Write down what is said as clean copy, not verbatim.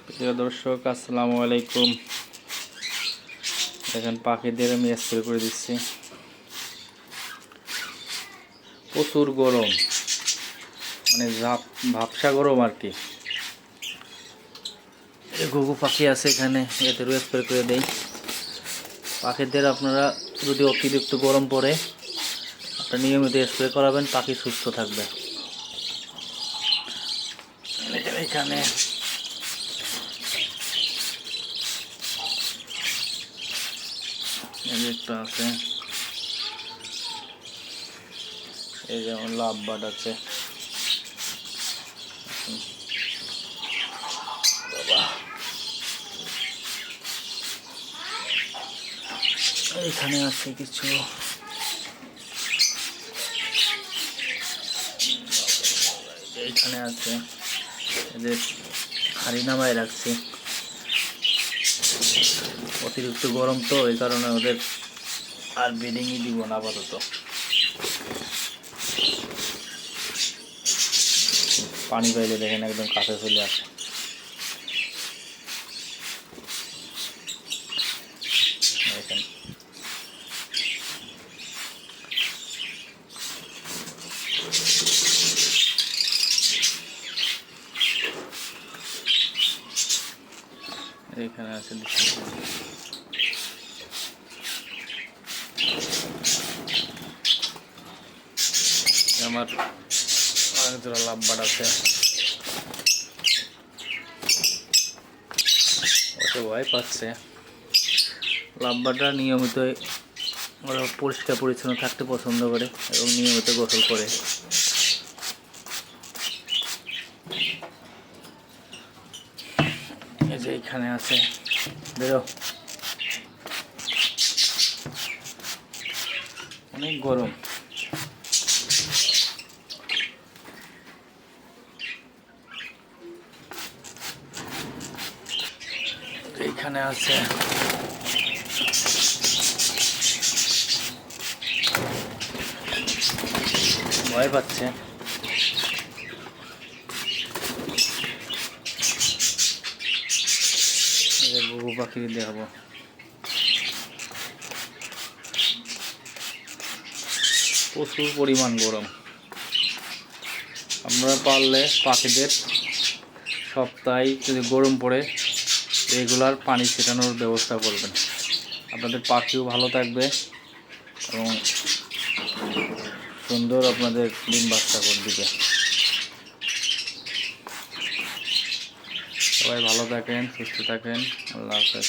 প্রিয় দর্শক, আসসালামু আলাইকুম। দেখেন পাখিদের আমি স্প্রে করে দিচ্ছি। প্রচুর গরম, মানে ভাবসা গরম আর কি। ঘুঘু পাখি আছে এখানে, এদেরও স্প্রে করে দেই। পাখিদের আপনারা যদি অতিরিক্ত গরম পড়ে আপনারা নিয়মিত স্প্রে করাবেন, পাখি সুস্থ থাকবে। এখানে একটা আছে, এই যেমন লাভ বার্ড আছে। এখানে আছে কিছু, এইখানে আছে, এদের হাড়ি নামায় রাখছি। অতিরিক্ত গরম তো, এই কারণে ওদের আর ব্রিডিংই দিব না আপাতত। পানি পাইলে দেখেন একদম কাছে চলে আসে। দেখেন এখানে আছে, আমার অনেক জোড়া লাভ বার্ড আছে। ওকে ভয় পাচ্ছে। লাভ বার্ডরা নিয়মিত ওরা পরিষ্কার পরিচ্ছন্ন থাকতে পছন্দ করে এবং নিয়মিত গোসল করে। এই যে এখানে আছে, বেরো, অনেক গরম। এইখানে আছে, ভয় পাচ্ছে। ঘুঘু পাখি দেখাবো। প্রচুর পরিমাণ গরম। আপনারা পারলে পাখিদের সপ্তাহে যদি গরম পড়ে রেগুলার পানি ছেটানোর ব্যবস্থা করবেন। আপনাদের পাখিও ভালো থাকবে এবং সুন্দর আপনাদের ডিম বাচ্চা করে দিবে। সবাই ভালো থাকেন, সুস্থ থাকেন। আল্লাহ হাফেজ।